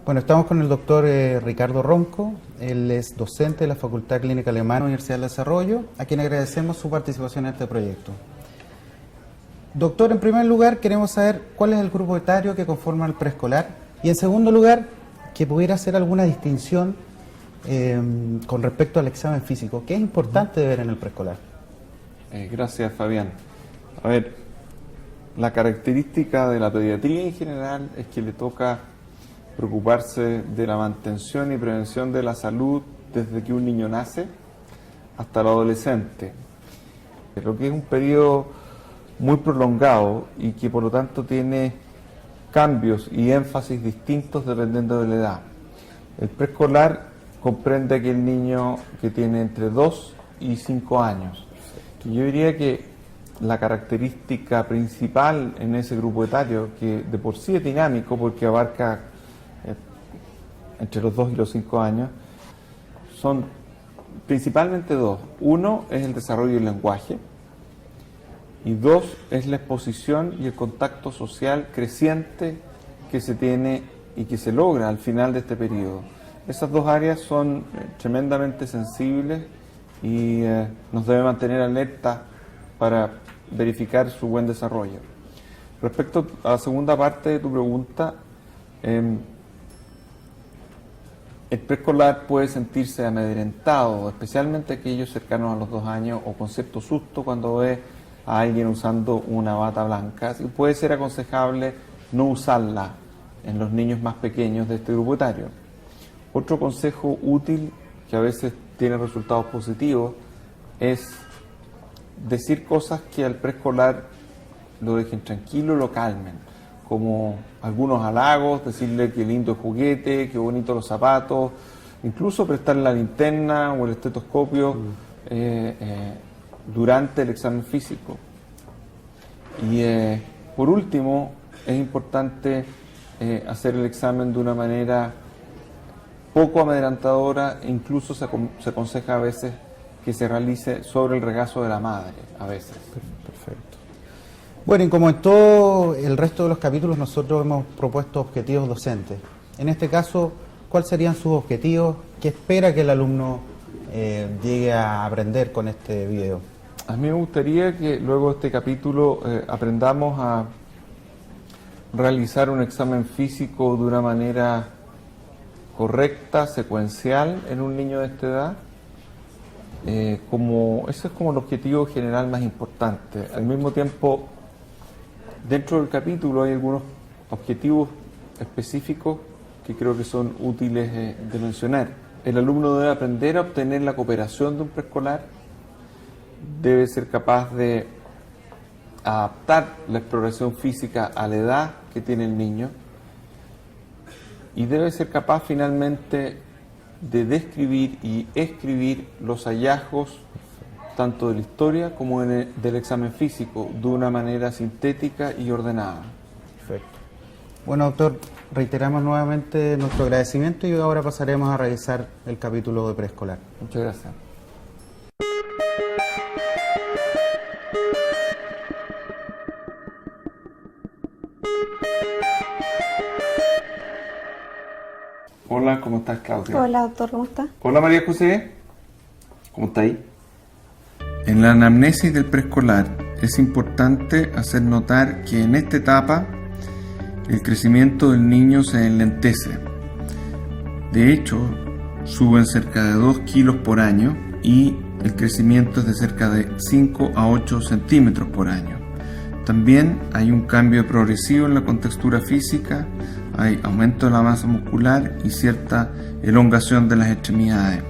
Bueno, estamos con el doctor Ricardo Ronco. Él es docente de la Facultad Clínica Alemana de la Universidad del Desarrollo, a quien agradecemos su participación en este proyecto. Doctor, en primer lugar queremos saber cuál es el grupo etario que conforma el preescolar y en segundo lugar, que pudiera hacer alguna distinción con respecto al examen físico, que es importante ver en el preescolar. Gracias, Fabián. A ver, la característica de la pediatría en general es que le toca preocuparse de la mantención y prevención de la salud desde que un niño nace hasta el adolescente, lo que es un periodo muy prolongado y que por lo tanto tiene cambios y énfasis distintos dependiendo de la edad. El preescolar comprende a aquel niño que tiene entre 2 y 5 años. Y yo diría que la característica principal en ese grupo etario, que de por sí es dinámico porque abarca entre los 2 y los 5 años, son principalmente dos. Uno es el desarrollo del lenguaje y dos es la exposición y el contacto social creciente que se tiene y que se logra al final de este periodo. Esas dos áreas son tremendamente sensibles y nos debe mantener alerta para verificar su buen desarrollo. Respecto a la segunda parte de tu pregunta, el preescolar puede sentirse amedrentado, especialmente aquellos cercanos a los 2 años o con cierto susto cuando ve a alguien usando una bata blanca. Y puede ser aconsejable no usarla en los niños más pequeños de este grupo etario. Otro consejo útil que a veces tiene resultados positivos es decir cosas que al preescolar lo dejen tranquilo, lo calmen, como algunos halagos, decirle qué lindo el juguete, qué bonito los zapatos, incluso prestarle la linterna o el estetoscopio durante el examen físico. Y por último, es importante hacer el examen de una manera poco amedrentadora, e incluso se aconseja a veces que se realice sobre el regazo de la madre, a veces. Perfecto. Bueno, y como en todo el resto de los capítulos, nosotros hemos propuesto objetivos docentes. En este caso, ¿cuáles serían sus objetivos? ¿Qué espera que el alumno llegue a aprender con este video? A mí me gustaría que luego de este capítulo aprendamos a realizar un examen físico de una manera correcta, secuencial en un niño de esta edad. Ese es como el objetivo general más importante. Al mismo tiempo, dentro del capítulo hay algunos objetivos específicos que creo que son útiles de mencionar. El alumno debe aprender a obtener la cooperación de un preescolar, debe ser capaz de adaptar la exploración física a la edad que tiene el niño y debe ser capaz finalmente de describir y escribir los hallazgos tanto de la historia como del examen físico de una manera sintética y ordenada. Perfecto. Bueno, doctor, reiteramos nuevamente nuestro agradecimiento y ahora pasaremos a revisar el capítulo de preescolar. Muchas gracias. Hola, ¿cómo estás, Claudia? Hola, doctor, ¿cómo está? Hola, María José. ¿Cómo está ahí? En la anamnesis del preescolar es importante hacer notar que en esta etapa el crecimiento del niño se enlentece. De hecho, suben cerca de 2 kilos por año y el crecimiento es de cerca de 5 a 8 centímetros por año. También hay un cambio progresivo en la contextura física, hay aumento de la masa muscular y cierta elongación de las extremidades.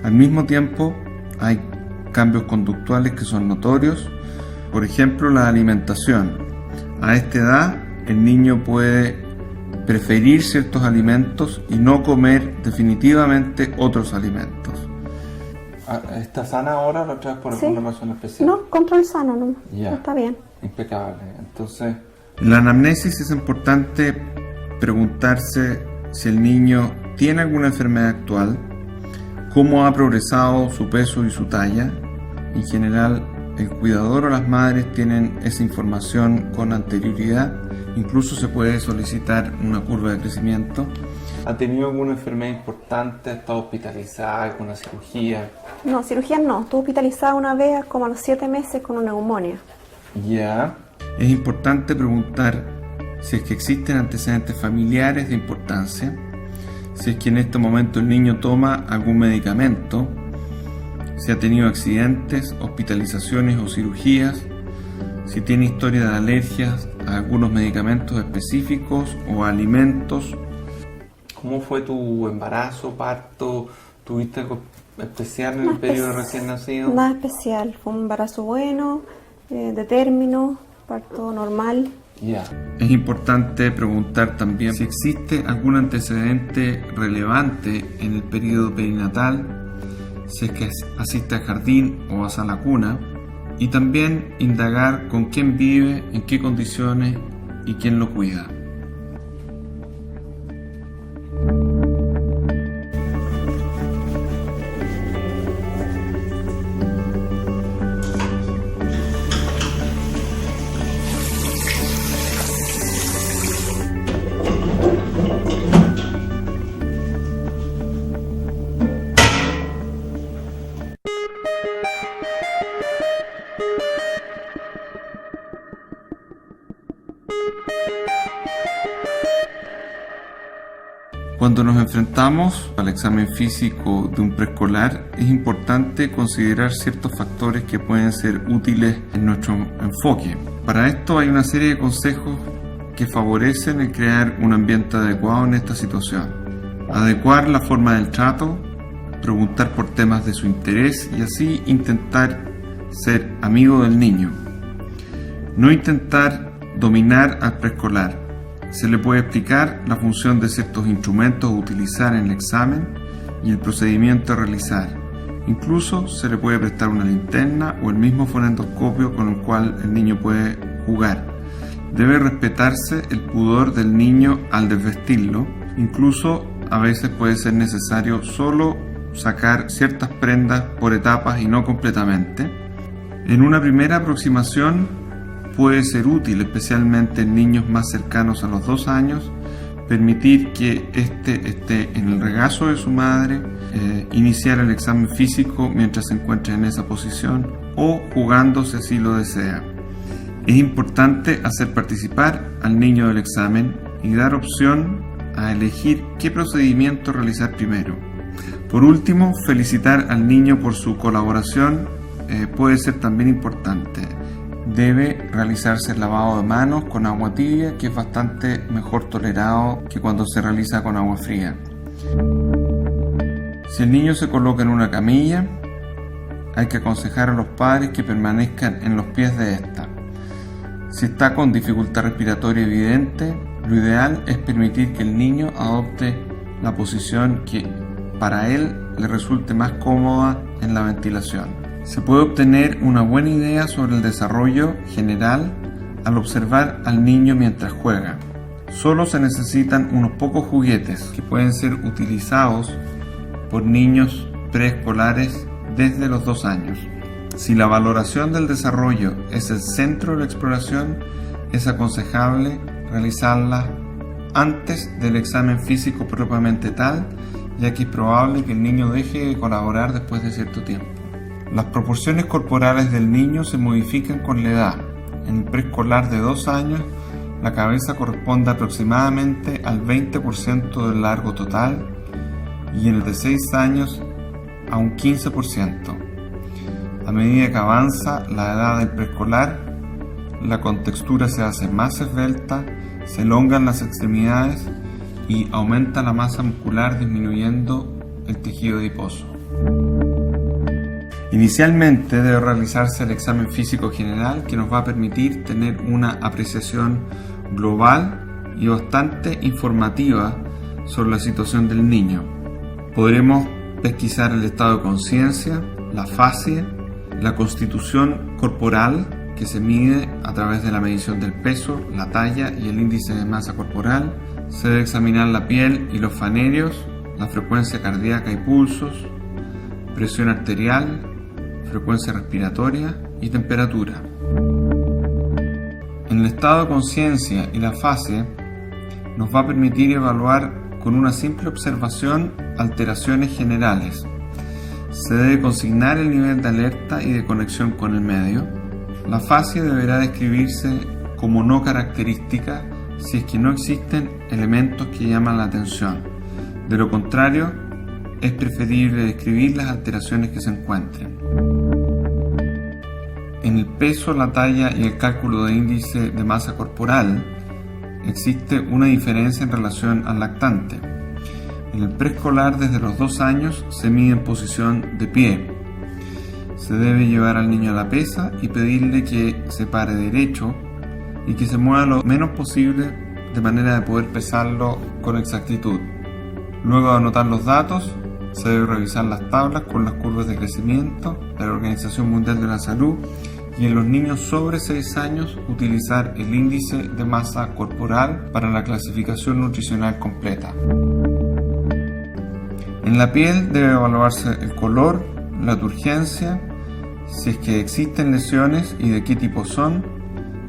Al mismo tiempo, hay cambios conductuales que son notorios, por ejemplo la alimentación. A esta edad el niño puede preferir ciertos alimentos y no comer definitivamente otros alimentos. ¿Está sana ahora o la otra vez por alguna razón especial? No, control sano, no. Ya. Está bien. Impecable. Entonces, en la anamnesis es importante preguntarse si el niño tiene alguna enfermedad actual, cómo ha progresado su peso y su talla. En general, el cuidador o las madres tienen esa información con anterioridad Incluso se puede solicitar una curva de crecimiento. ¿Ha tenido alguna enfermedad importante? ¿Ha estado hospitalizada? ¿Alguna cirugía? No, cirugía no. Estuve hospitalizada una vez como a los 7 meses con una neumonía. Ya. Es importante preguntar si es que existen antecedentes familiares de importancia, si es que en este momento el niño toma algún medicamento, si ha tenido accidentes, hospitalizaciones o cirugías, si tiene historia de alergias a algunos medicamentos específicos o a alimentos. ¿Cómo fue tu embarazo, parto? ¿Tuviste algo especial en el periodo recién nacido? Nada especial. Fue un embarazo bueno, de término, parto normal. Ya. Es importante preguntar también si existe algún antecedente relevante en el periodo perinatal, si es que asiste al jardín o a sala cuna, y también indagar con quién vive, en qué condiciones y quién lo cuida. Cuando nos enfrentamos al examen físico de un preescolar, es importante considerar ciertos factores que pueden ser útiles en nuestro enfoque. Para esto hay una serie de consejos que favorecen el crear un ambiente adecuado en esta situación. Adecuar la forma del trato, preguntar por temas de su interés y así intentar ser amigo del niño. No intentar dominar al preescolar. Se le puede explicar la función de ciertos instrumentos a utilizar en el examen y el procedimiento a realizar. Incluso se le puede prestar una linterna o el mismo fonendoscopio con el cual el niño puede jugar. Debe respetarse el pudor del niño al desvestirlo. Incluso a veces puede ser necesario solo sacar ciertas prendas por etapas y no completamente. En una primera aproximación puede ser útil, especialmente en niños más cercanos a los 2 años, permitir que éste esté en el regazo de su madre, iniciar el examen físico mientras se encuentra en esa posición o jugando si así lo desea. Es importante hacer participar al niño del examen y dar opción a elegir qué procedimiento realizar primero. Por último, felicitar al niño por su colaboración puede ser también importante. Debe realizarse el lavado de manos con agua tibia, que es bastante mejor tolerado que cuando se realiza con agua fría. Si el niño se coloca en una camilla, hay que aconsejar a los padres que permanezcan en los pies de esta. Si está con dificultad respiratoria evidente, lo ideal es permitir que el niño adopte la posición que para él le resulte más cómoda en la ventilación. Se puede obtener una buena idea sobre el desarrollo general al observar al niño mientras juega. Solo se necesitan unos pocos juguetes que pueden ser utilizados por niños preescolares desde los 2 años. Si la valoración del desarrollo es el centro de la exploración, es aconsejable realizarla antes del examen físico propiamente tal, ya que es probable que el niño deje de colaborar después de cierto tiempo. Las proporciones corporales del niño se modifican con la edad. En el preescolar de 2 años, la cabeza corresponde aproximadamente al 20% del largo total y en el de 6 años a un 15%. A medida que avanza la edad del preescolar, la contextura se hace más esbelta, se elongan las extremidades y aumenta la masa muscular disminuyendo el tejido adiposo. Inicialmente debe realizarse el examen físico general que nos va a permitir tener una apreciación global y bastante informativa sobre la situación del niño. Podremos pesquisar el estado de conciencia, la fascia, la constitución corporal que se mide a través de la medición del peso, la talla y el índice de masa corporal. Se debe examinar la piel y los fanerios, la frecuencia cardíaca y pulsos, presión arterial, frecuencia respiratoria y temperatura. En el estado de conciencia y la fase nos va a permitir evaluar con una simple observación alteraciones generales. Se debe consignar el nivel de alerta y de conexión con el medio. La fase deberá describirse como no característica si es que no existen elementos que llaman la atención. De lo contrario, es preferible describir las alteraciones que se encuentren. En el peso, la talla y el cálculo de índice de masa corporal existe una diferencia en relación al lactante. En el preescolar, desde los 2 años, se mide en posición de pie. Se debe llevar al niño a la pesa y pedirle que se pare derecho y que se mueva lo menos posible de manera de poder pesarlo con exactitud. Luego de anotar los datos, se debe revisar las tablas con las curvas de crecimiento de la Organización Mundial de la Salud y en los niños sobre 6 años utilizar el índice de masa corporal para la clasificación nutricional completa. En la piel debe evaluarse el color, la turgencia, si es que existen lesiones y de qué tipo son,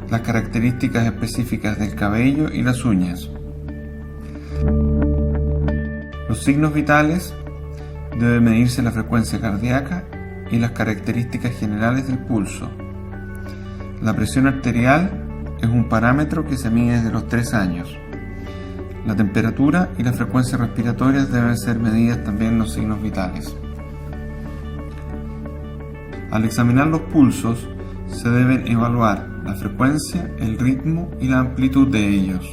las características específicas del cabello y las uñas. Los signos vitales debe medirse la frecuencia cardíaca y las características generales del pulso. La presión arterial es un parámetro que se mide desde los 3 años. La temperatura y las frecuencias respiratorias deben ser medidas también en los signos vitales. Al examinar los pulsos, se deben evaluar la frecuencia, el ritmo y la amplitud de ellos.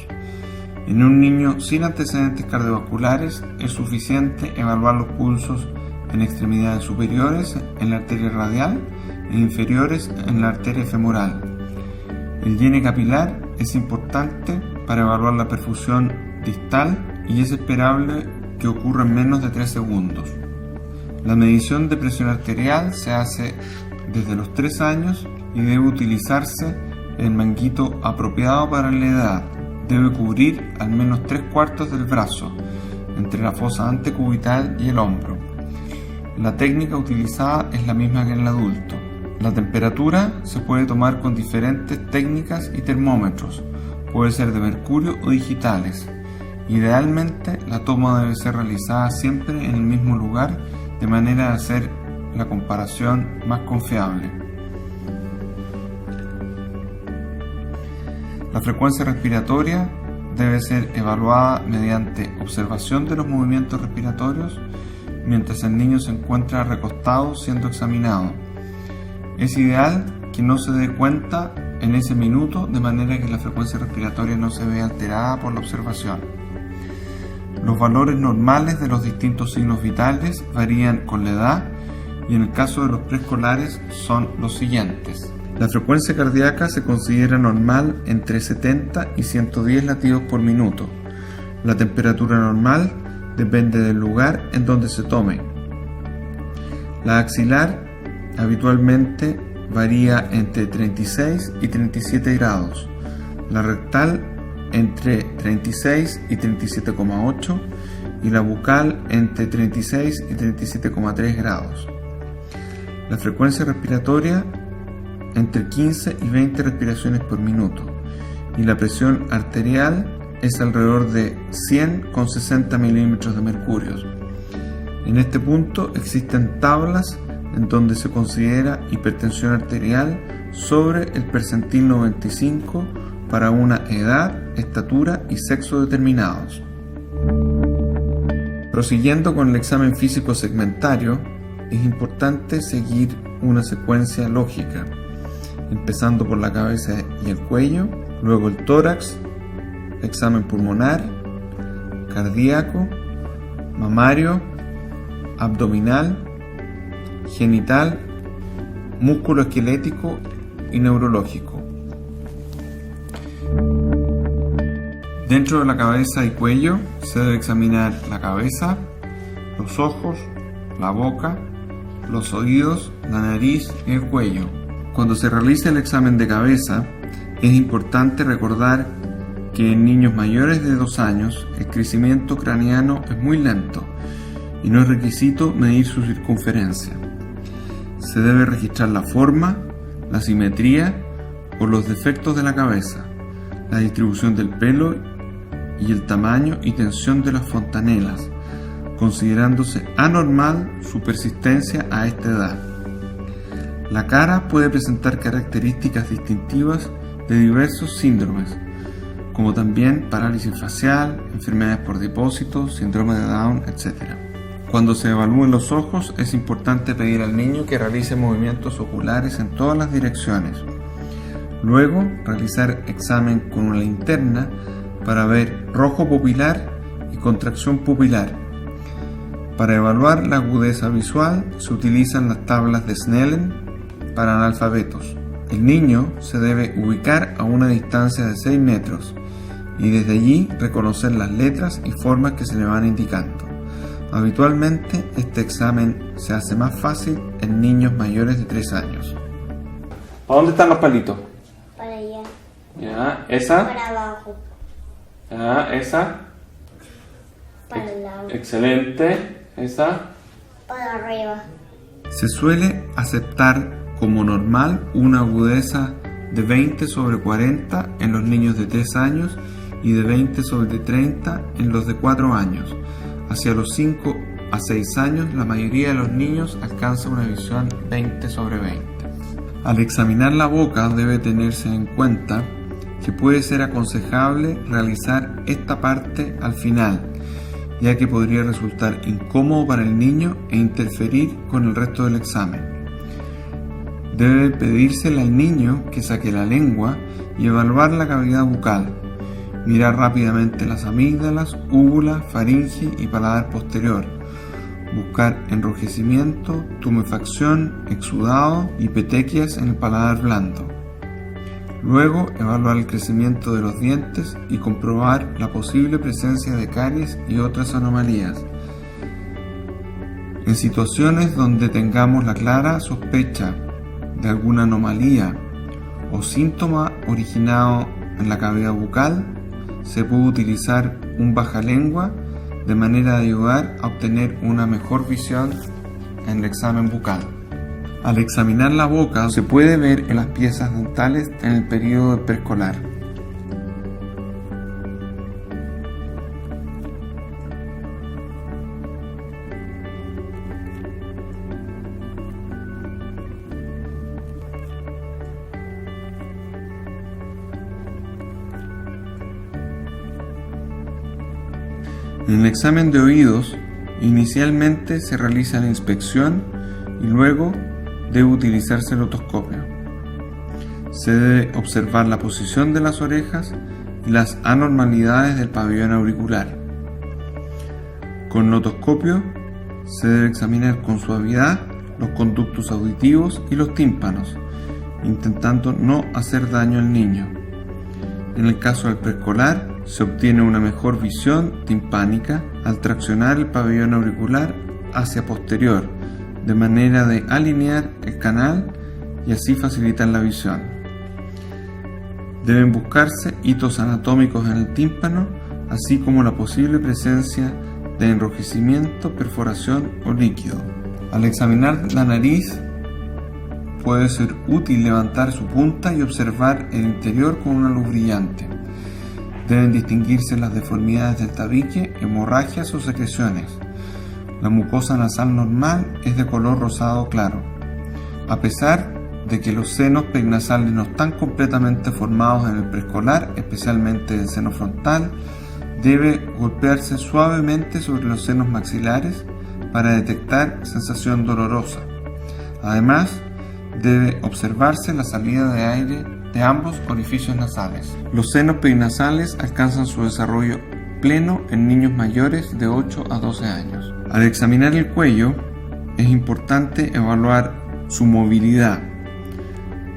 En un niño sin antecedentes cardiovasculares es suficiente evaluar los pulsos en extremidades superiores en la arteria radial e inferiores en la arteria femoral. El llene capilar es importante para evaluar la perfusión distal y es esperable que ocurra en menos de 3 segundos. La medición de presión arterial se hace desde los 3 años y debe utilizarse el manguito apropiado para la edad. Debe cubrir al menos 3/4 del brazo, entre la fosa antecubital y el hombro. La técnica utilizada es la misma que en el adulto. La temperatura se puede tomar con diferentes técnicas y termómetros. Puede ser de mercurio o digitales. Idealmente, la toma debe ser realizada siempre en el mismo lugar, de manera de hacer la comparación más confiable. La frecuencia respiratoria debe ser evaluada mediante observación de los movimientos respiratorios mientras el niño se encuentra recostado siendo examinado. Es ideal que no se dé cuenta en ese minuto, de manera que la frecuencia respiratoria no se vea alterada por la observación. Los valores normales de los distintos signos vitales varían con la edad y en el caso de los preescolares son los siguientes. La frecuencia cardíaca se considera normal entre 70 y 110 latidos por minuto. La temperatura normal depende del lugar en donde se tome. La axilar habitualmente varía entre 36 y 37 grados. La rectal entre 36 y 37,8 y la bucal entre 36 y 37,3 grados. La frecuencia respiratoria entre 15 y 20 respiraciones por minuto y la presión arterial es alrededor de 100 con 60 milímetros de mercurio. En este punto existen tablas en donde se considera hipertensión arterial sobre el percentil 95 para una edad, estatura y sexo determinados. Prosiguiendo con el examen físico segmentario, es importante seguir una secuencia lógica, empezando por la cabeza y el cuello, luego el tórax, examen pulmonar, cardíaco, mamario, abdominal, genital, músculo esquelético y neurológico. Dentro de la cabeza y cuello se debe examinar la cabeza, los ojos, la boca, los oídos, la nariz y el cuello. Cuando se realiza el examen de cabeza, es importante recordar que en niños mayores de 2 años el crecimiento craneano es muy lento y no es requisito medir su circunferencia. Se debe registrar la forma, la simetría o los defectos de la cabeza. la distribución del pelo y el tamaño y tensión de las fontanelas, considerándose anormal su persistencia a esta edad. La cara puede presentar características distintivas de diversos síndromes, como también parálisis facial, enfermedades por depósito, síndrome de Down, etc. Cuando se evalúen los ojos, es importante pedir al niño que realice movimientos oculares en todas las direcciones. Luego, realizar examen con una linterna para ver rojo pupilar y contracción pupilar. Para evaluar la agudeza visual, se utilizan las tablas de Snellen para analfabetos. El niño se debe ubicar a una distancia de 6 metros y desde allí reconocer las letras y formas que se le van indicando. Habitualmente este examen se hace más fácil en niños mayores de 3 años. ¿A dónde están los palitos? Para allá. Ya, esa. Para abajo. Ya, esa. Para el lado. Excelente. Esa. Para arriba. Se suele aceptar como normal una agudeza de 20/40 en los niños de 3 años y de 20/30 en los de 4 años. Hacia los 5 a 6 años, la mayoría de los niños alcanza una visión 20/20. Al examinar la boca debe tenerse en cuenta que puede ser aconsejable realizar esta parte al final, ya que podría resultar incómodo para el niño e interferir con el resto del examen. Debe pedírsele al niño que saque la lengua y evaluar la cavidad bucal, mirar rápidamente las amígdalas, úvula, faringe y paladar posterior, buscar enrojecimiento, tumefacción, exudado y petequias en el paladar blando. Luego, evaluar el crecimiento de los dientes y comprobar la posible presencia de caries y otras anomalías. En situaciones donde tengamos la clara sospecha de alguna anomalía o síntoma originado en la cavidad bucal, se puede utilizar un bajalengua de manera de ayudar a obtener una mejor visión en el examen bucal. Al examinar la boca se puede ver en las piezas dentales en el periodo preescolar. En el examen de oídos, inicialmente se realiza la inspección y luego debe utilizarse el otoscopio. Se debe observar la posición de las orejas y las anormalidades del pabellón auricular. Con el otoscopio se debe examinar con suavidad los conductos auditivos y los tímpanos, intentando no hacer daño al niño. En el caso del preescolar, se obtiene una mejor visión timpánica al traccionar el pabellón auricular hacia posterior, de manera de alinear el canal y así facilitar la visión. Deben buscarse hitos anatómicos en el tímpano, así como la posible presencia de enrojecimiento, perforación o líquido. Al examinar la nariz, puede ser útil levantar su punta y observar el interior con una luz brillante. Deben distinguirse las deformidades del tabique, hemorragias o secreciones. La mucosa nasal normal es de color rosado claro. A pesar de que los senos perinasales no están completamente formados en el preescolar, especialmente el seno frontal, debe golpearse suavemente sobre los senos maxilares para detectar sensación dolorosa. Además, debe observarse la salida de aire de ambos orificios nasales. Los senos perinasales alcanzan su desarrollo pleno en niños mayores de 8 a 12 años. Al examinar el cuello, es importante evaluar su movilidad.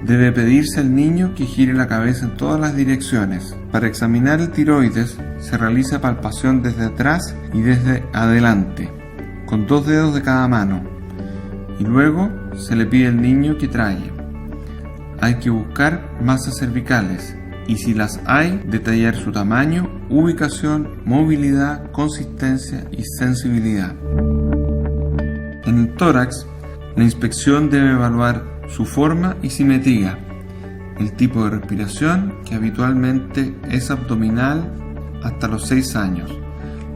Debe pedirse al niño que gire la cabeza en todas las direcciones. Para examinar el tiroides, se realiza palpación desde atrás y desde adelante, con 2 dedos de cada mano, y luego se le pide al niño que trague. Hay que buscar masas cervicales y, si las hay, detallar su tamaño, ubicación, movilidad, consistencia y sensibilidad. En el tórax, la inspección debe evaluar su forma y simetría. el tipo de respiración, que habitualmente es abdominal hasta los 6 años,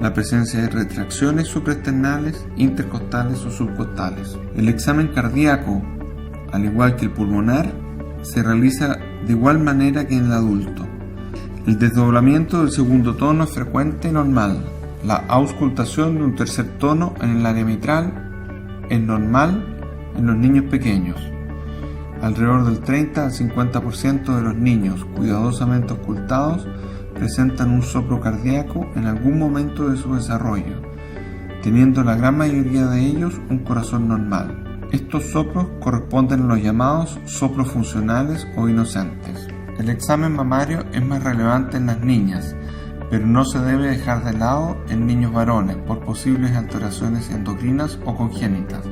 la presencia de retracciones supraesternales, intercostales o subcostales. El examen cardíaco, al igual que el pulmonar, se realiza de igual manera que en el adulto. El desdoblamiento del segundo tono es frecuente y normal. La auscultación de un tercer tono en el área mitral es normal en los niños pequeños. Alrededor del 30 al 50% de los niños cuidadosamente auscultados presentan un soplo cardíaco en algún momento de su desarrollo, teniendo la gran mayoría de ellos un corazón normal. Estos soplos corresponden a los llamados soplos funcionales o inocentes. El examen mamario es más relevante en las niñas, pero no se debe dejar de lado en niños varones por posibles alteraciones endocrinas o congénitas.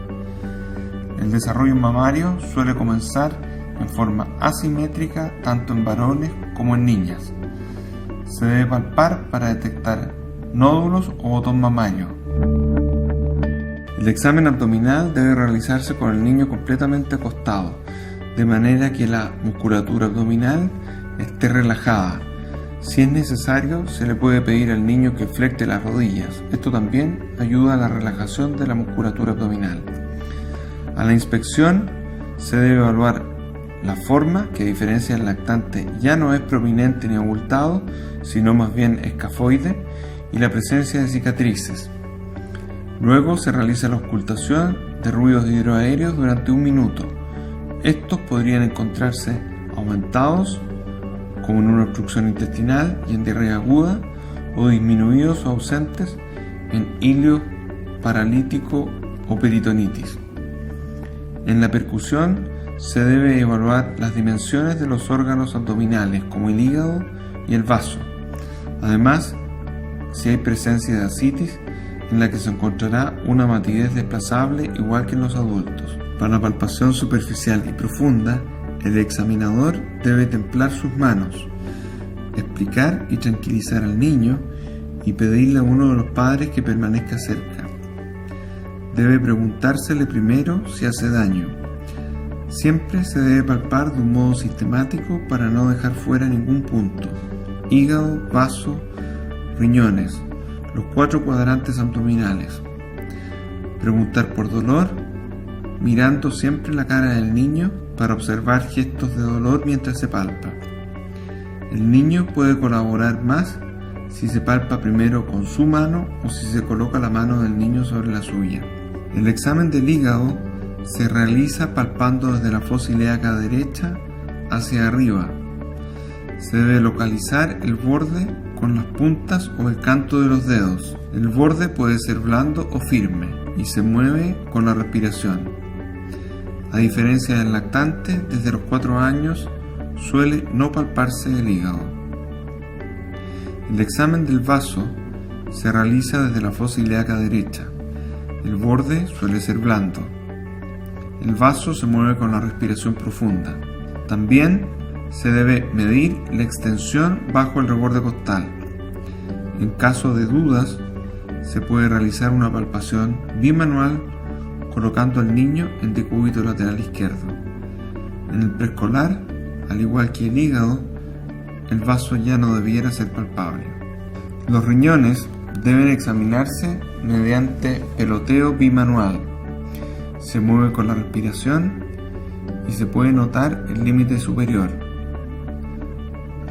El desarrollo mamario suele comenzar en forma asimétrica tanto en varones como en niñas. Se debe palpar para detectar nódulos o botón mamario. El examen abdominal debe realizarse con el niño completamente acostado, de manera que la musculatura abdominal esté relajada. Si es necesario, se le puede pedir al niño que flecte las rodillas. Esto también ayuda a la relajación de la musculatura abdominal. A la inspección se debe evaluar la forma, que a diferencia del lactante ya no es prominente ni abultado, sino más bien escafoide, y la presencia de cicatrices. Luego se realiza la auscultación de ruidos hidroaéreos durante 1 minuto. Estos podrían encontrarse aumentados, como en una obstrucción intestinal y en diarrea aguda, o disminuidos o ausentes en hilio paralítico o peritonitis. En la percusión se debe evaluar las dimensiones de los órganos abdominales, como el hígado y el vaso. Además, si hay presencia de ascitis, en la que se encontrará una matidez desplazable igual que en los adultos. Para la palpación superficial y profunda, el examinador debe templar sus manos, explicar y tranquilizar al niño y pedirle a uno de los padres que permanezca cerca. Debe preguntársele primero si hace daño. Siempre se debe palpar de un modo sistemático para no dejar fuera ningún punto: hígado, vaso, riñones, los 4 cuadrantes abdominales. Preguntar por dolor, mirando siempre la cara del niño para observar gestos de dolor mientras se palpa. El niño puede colaborar más si se palpa primero con su mano o si se coloca la mano del niño sobre la suya. El examen del hígado se realiza palpando desde la fosa ilíaca derecha hacia arriba. Se debe localizar el borde con las puntas o el canto de los dedos. El borde puede ser blando o firme y se mueve con la respiración. A diferencia del lactante, desde los 4 años suele no palparse el hígado. El examen del vaso se realiza desde la fosa ilíaca derecha. El borde suele ser blando. El vaso se mueve con la respiración profunda. También se debe medir la extensión bajo el reborde costal. En caso de dudas, se puede realizar una palpación bimanual colocando al niño en decúbito lateral izquierdo. En el preescolar, al igual que el hígado, el vaso ya no debiera ser palpable. Los riñones deben examinarse mediante peloteo bimanual. Se mueve con la respiración y se puede notar el límite superior.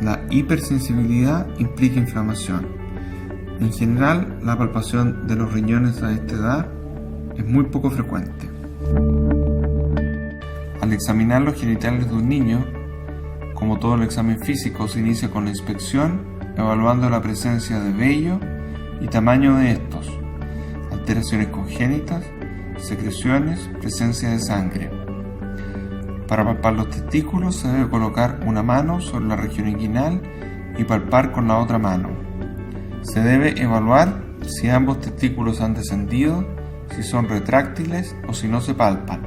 La hipersensibilidad implica inflamación. En general, la palpación de los riñones a esta edad es muy poco frecuente. Al examinar los genitales de un niño, como todo el examen físico, se inicia con la inspección, evaluando la presencia de vello y tamaño de estos, alteraciones congénitas, secreciones, presencia de sangre. Para palpar los testículos se debe colocar una mano sobre la región inguinal y palpar con la otra mano. Se debe evaluar si ambos testículos han descendido, si son retráctiles o si no se palpan,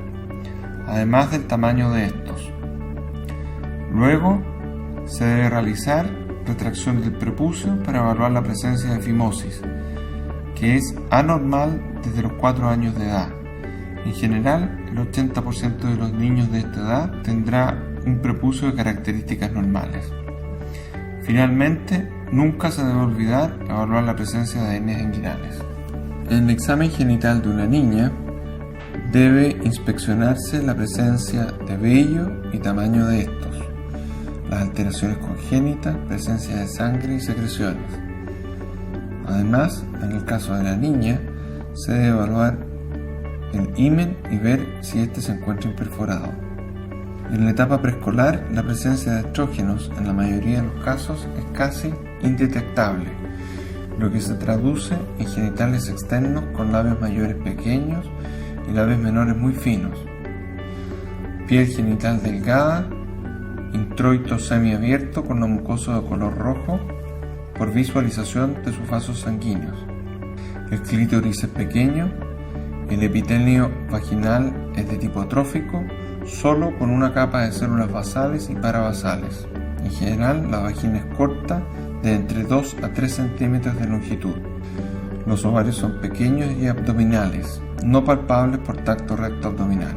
además del tamaño de estos. Luego se debe realizar retracción del prepucio para evaluar la presencia de fimosis, que es anormal desde los 4 años de edad. En general, el 80% de los niños de esta edad tendrá un prepucio de características normales. Finalmente, nunca se debe olvidar evaluar la presencia de hernias inguinales. En el examen genital de una niña debe inspeccionarse la presencia de vello y tamaño de estos, las alteraciones congénitas, presencia de sangre y secreciones. Además, en el caso de la niña, se debe evaluar el himen y ver si éste se encuentra imperforado. En la etapa preescolar, la presencia de estrógenos en la mayoría de los casos es casi indetectable, lo que se traduce en genitales externos con labios mayores pequeños y labios menores muy finos, piel genital delgada, introito semiabierto con la mucosa de color rojo por visualización de sus vasos sanguíneos. El clítoris es pequeño, el epitelio vaginal es de tipo atrófico, solo con una capa de células basales y parabasales. En general, la vagina es corta, de entre 2 a 3 centímetros de longitud. Los ovarios son pequeños y abdominales, no palpables por tacto recto abdominal.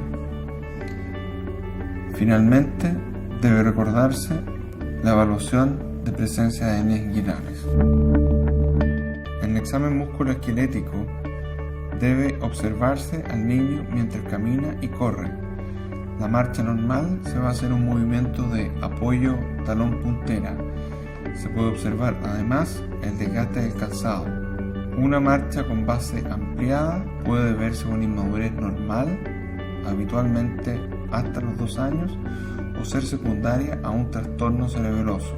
Finalmente, debe recordarse la evaluación de presencia de hernias inguinales. En el examen musculoesquelético debe observarse al niño mientras camina y corre. La marcha normal se basa en un movimiento de apoyo talón-puntera. Se puede observar además el desgaste del calzado. Una marcha con base ampliada puede deberse a una inmadurez normal, habitualmente hasta los 2 años, o ser secundaria a un trastorno cerebeloso.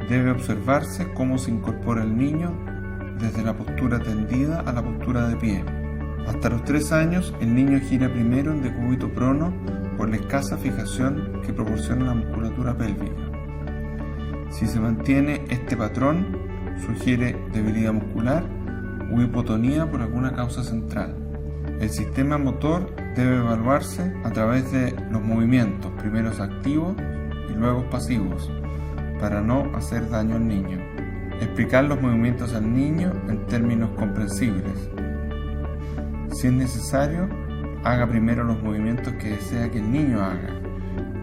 Debe observarse cómo se incorpora el niño desde la postura tendida a la postura de pie. Hasta los 3 años, el niño gira primero en decúbito prono por la escasa fijación que proporciona la musculatura pélvica. Si se mantiene este patrón, sugiere debilidad muscular u hipotonía por alguna causa central. El sistema motor debe evaluarse a través de los movimientos, primeros activos y luego pasivos, para no hacer daño al niño. Explicar los movimientos al niño en términos comprensibles. Si es necesario, haga primero los movimientos que desea que el niño haga.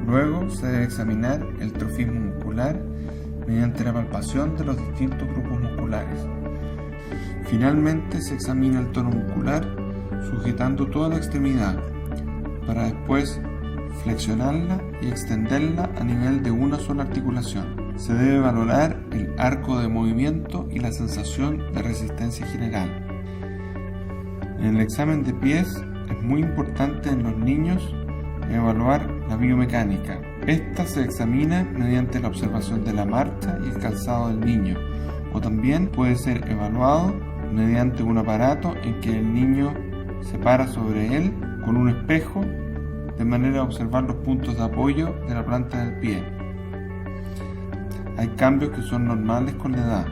Luego se debe examinar el trofismo muscular mediante la palpación de los distintos grupos musculares. Finalmente se examina el tono muscular sujetando toda la extremidad para después flexionarla y extenderla a nivel de una sola articulación. Se debe valorar el arco de movimiento y la sensación de resistencia general. En el examen de pies es muy importante en los niños evaluar la biomecánica. Esta se examina mediante la observación de la marcha y el calzado del niño, o también puede ser evaluado mediante un aparato en que el niño se para sobre él con un espejo de manera a observar los puntos de apoyo de la planta del pie. Hay cambios que son normales con la edad,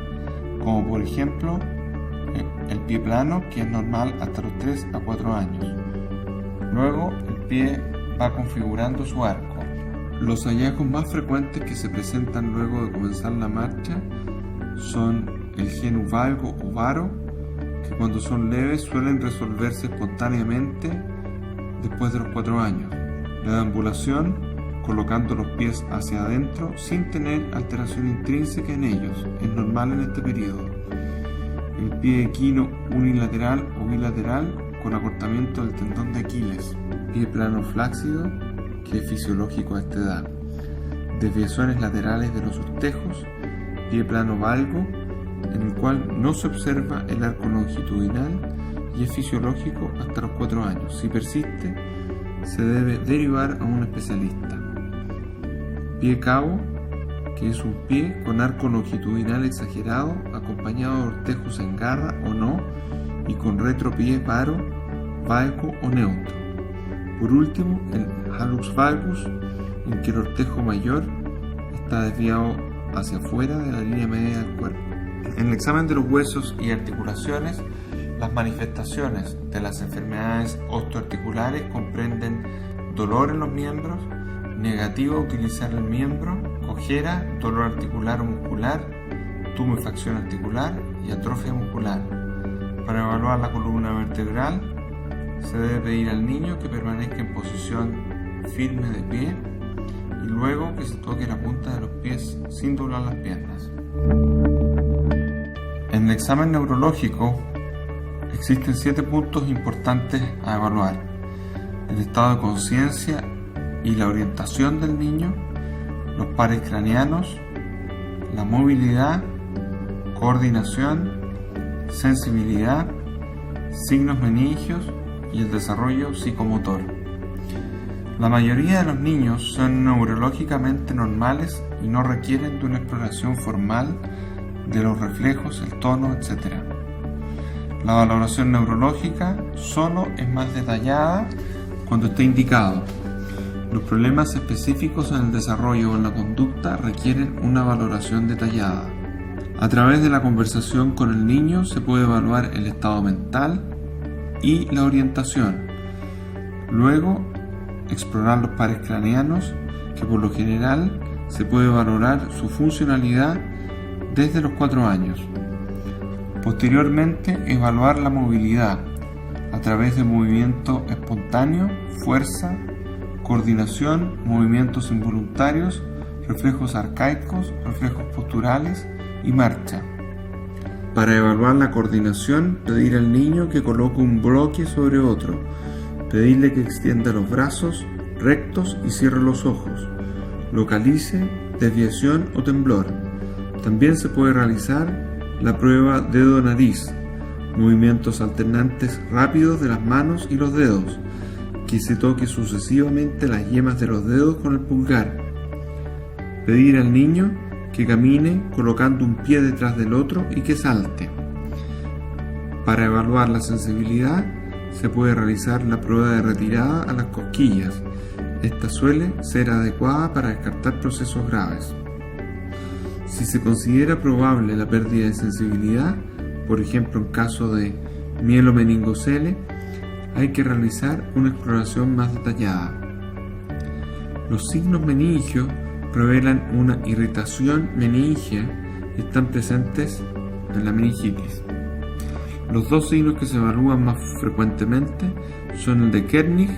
como por ejemplo el pie plano, que es normal hasta los 3 a 4 años. Luego el pie va configurando su arco. Los hallazgos más frecuentes que se presentan luego de comenzar la marcha son el genu valgo o varo, que cuando son leves suelen resolverse espontáneamente después de los 4 años. La deambulación, colocando los pies hacia adentro sin tener alteración intrínseca en ellos, es normal en este periodo. El pie equino unilateral o bilateral con acortamiento del tendón de Aquiles. Pie plano flácido, que es fisiológico a esta edad. Desviaciones laterales de los ortejos. Pie plano valgo, en el cual no se observa el arco longitudinal y es fisiológico hasta los 4 años. Si persiste, se debe derivar a un especialista. Pie cabo, que es un pie con arco longitudinal exagerado, acompañado de ortejos en garra o no, y con retropié varo, valgo o neutro. Por último, el hallux valgus, en que el ortejo mayor está desviado hacia afuera de la línea media del cuerpo. En el examen de los huesos y articulaciones, las manifestaciones de las enfermedades osteoarticulares comprenden dolor en los miembros, negativo a utilizar el miembro, cojera, dolor articular o muscular, tumefacción articular y atrofia muscular. Para evaluar la columna vertebral, se debe pedir al niño que permanezca en posición firme de pie y luego que se toque la punta de los pies sin doblar las piernas. En el examen neurológico existen 7 puntos importantes a evaluar: el estado de conciencia y la orientación del niño, los pares craneanos, la movilidad, coordinación, sensibilidad, signos meningios y el desarrollo psicomotor. La mayoría de los niños son neurológicamente normales y no requieren de una exploración formal de los reflejos, el tono, etc. La valoración neurológica solo es más detallada cuando esté indicado. Los problemas específicos en el desarrollo o en la conducta requieren una valoración detallada. A través de la conversación con el niño se puede evaluar el estado mental y la orientación. Luego, explorar los pares craneanos, que por lo general se puede valorar su funcionalidad desde los 4 años. Posteriormente, evaluar la movilidad a través de movimiento espontáneo, fuerza, coordinación, movimientos involuntarios, reflejos arcaicos, reflejos posturales y marcha. Para evaluar la coordinación, pedir al niño que coloque un bloque sobre otro, pedirle que extienda los brazos rectos y cierre los ojos, localice desviación o temblor. También se puede realizar la prueba dedo-nariz, movimientos alternantes rápidos de las manos y los dedos, que se toque sucesivamente las yemas de los dedos con el pulgar. Pedir al niño que camine colocando un pie detrás del otro y que salte. Para evaluar la sensibilidad se puede realizar la prueba de retirada a las cosquillas. Esta suele ser adecuada para descartar procesos graves. Si se considera probable la pérdida de sensibilidad, por ejemplo en caso de mielomeningocele, hay que realizar una exploración más detallada. Los signos meningios revelan una irritación meningea y están presentes en la meningitis. Los 2 signos que se evalúan más frecuentemente son el de Kernig,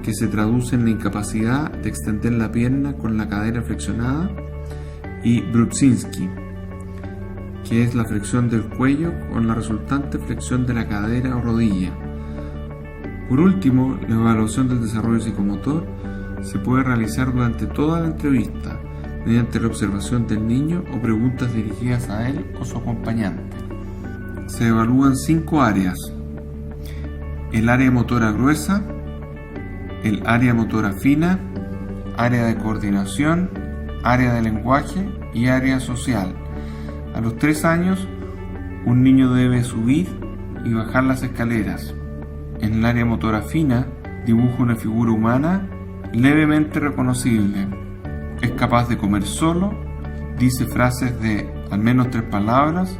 que se traduce en la incapacidad de extender la pierna con la cadera flexionada, y Brudzinski, que es la flexión del cuello con la resultante flexión de la cadera o rodilla. Por último, la evaluación del desarrollo psicomotor se puede realizar durante toda la entrevista mediante la observación del niño o preguntas dirigidas a él o su acompañante. Se evalúan 5 áreas: el área motora gruesa, el área motora fina, área de coordinación, área de lenguaje y área social. A los 3 años, un niño debe subir y bajar las escaleras. En el área motora fina, dibuja una figura humana levemente reconocible. Es capaz de comer solo, dice frases de al menos 3 palabras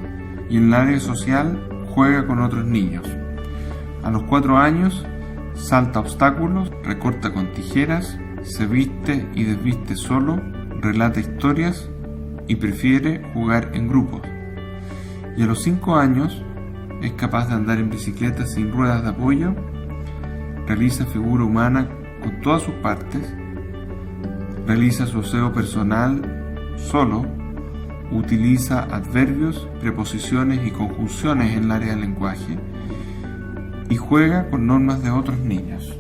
y en el área social juega con otros niños. A los 4 años, salta obstáculos, recorta con tijeras, se viste y desviste solo, relata historias y prefiere jugar en grupos. Y a los 5 años, es capaz de andar en bicicleta sin ruedas de apoyo, realiza figura humana con todas sus partes, realiza su aseo personal solo, utiliza adverbios, preposiciones y conjunciones en el área del lenguaje y juega con normas de otros niños.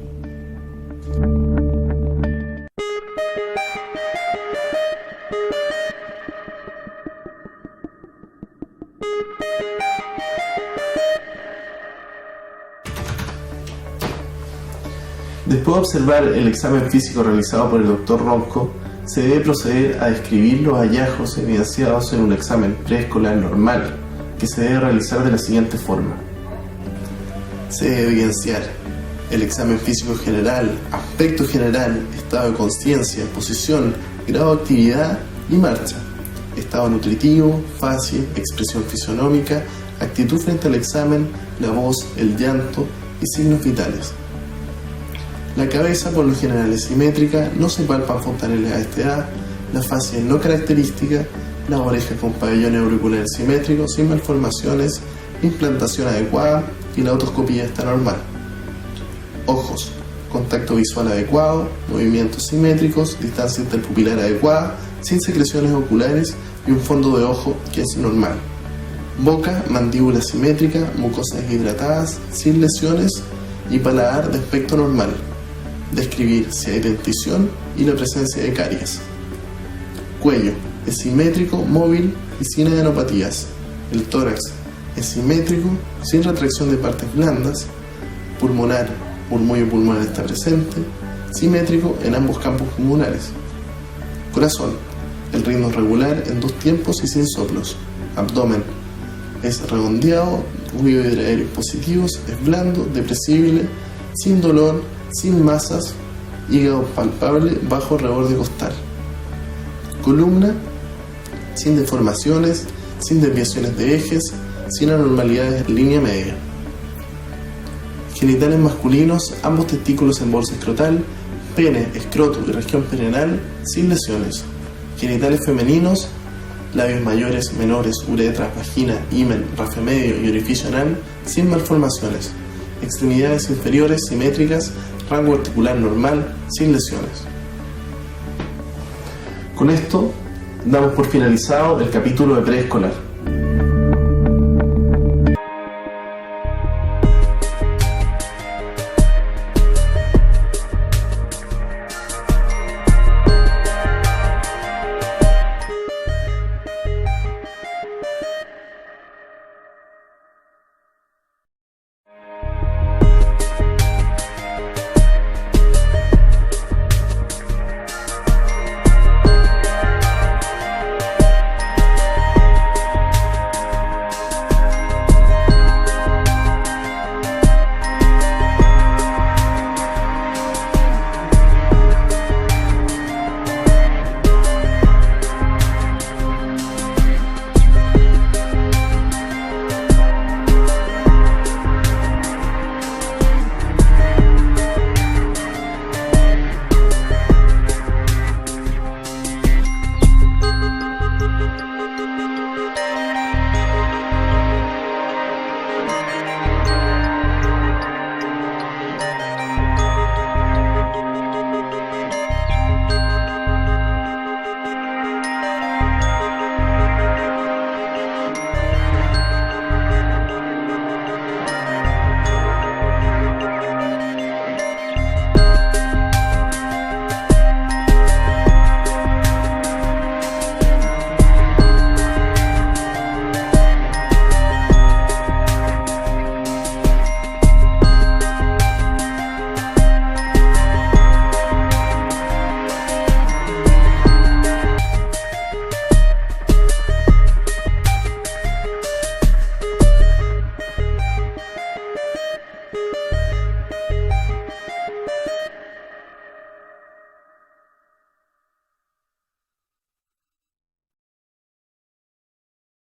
Después de observar el examen físico realizado por el Dr. Ronco, se debe proceder a describir los hallazgos evidenciados en un examen preescolar normal, que se debe realizar de la siguiente forma. Se debe evidenciar el examen físico general, aspecto general, estado de conciencia, posición, grado de actividad y marcha, estado nutritivo, fase, expresión fisionómica, actitud frente al examen, la voz, el llanto y signos vitales. La cabeza por lo general es simétrica, no se palpan fontaneles ASTA, la fase no característica, las orejas con pabellón auricular simétrico, sin malformaciones, implantación adecuada y la otoscopía está normal. Ojos contacto visual adecuado, movimientos simétricos, distancia interpupilar adecuada, sin secreciones oculares y un fondo de ojo que es normal. Boca, mandíbula simétrica, mucosas hidratadas, sin lesiones y paladar de aspecto normal. Describir si hay dentición y la presencia de caries. Cuello, es simétrico, móvil y sin adenopatías. El tórax es simétrico, sin retracción de partes blandas. Pulmonar, murmullo pulmonar está presente, simétrico en ambos campos pulmonares. Corazón, el ritmo es regular en 2 tiempos y sin soplos. Abdomen, es redondeado, ruido de aéreos positivos, es blando, depresible, sin dolor, sin masas, hígado palpable bajo reborde costal. Columna, sin deformaciones, sin desviaciones de ejes, sin anormalidades en línea media. Genitales masculinos, ambos testículos en bolsa escrotal, pene, escroto y región perineal, sin lesiones. Genitales femeninos, labios mayores, menores, uretra, vagina, himen, rafe medio y orificio anal, sin malformaciones. Extremidades inferiores simétricas, rango articular normal, sin lesiones. Con esto damos por finalizado el capítulo de preescolar.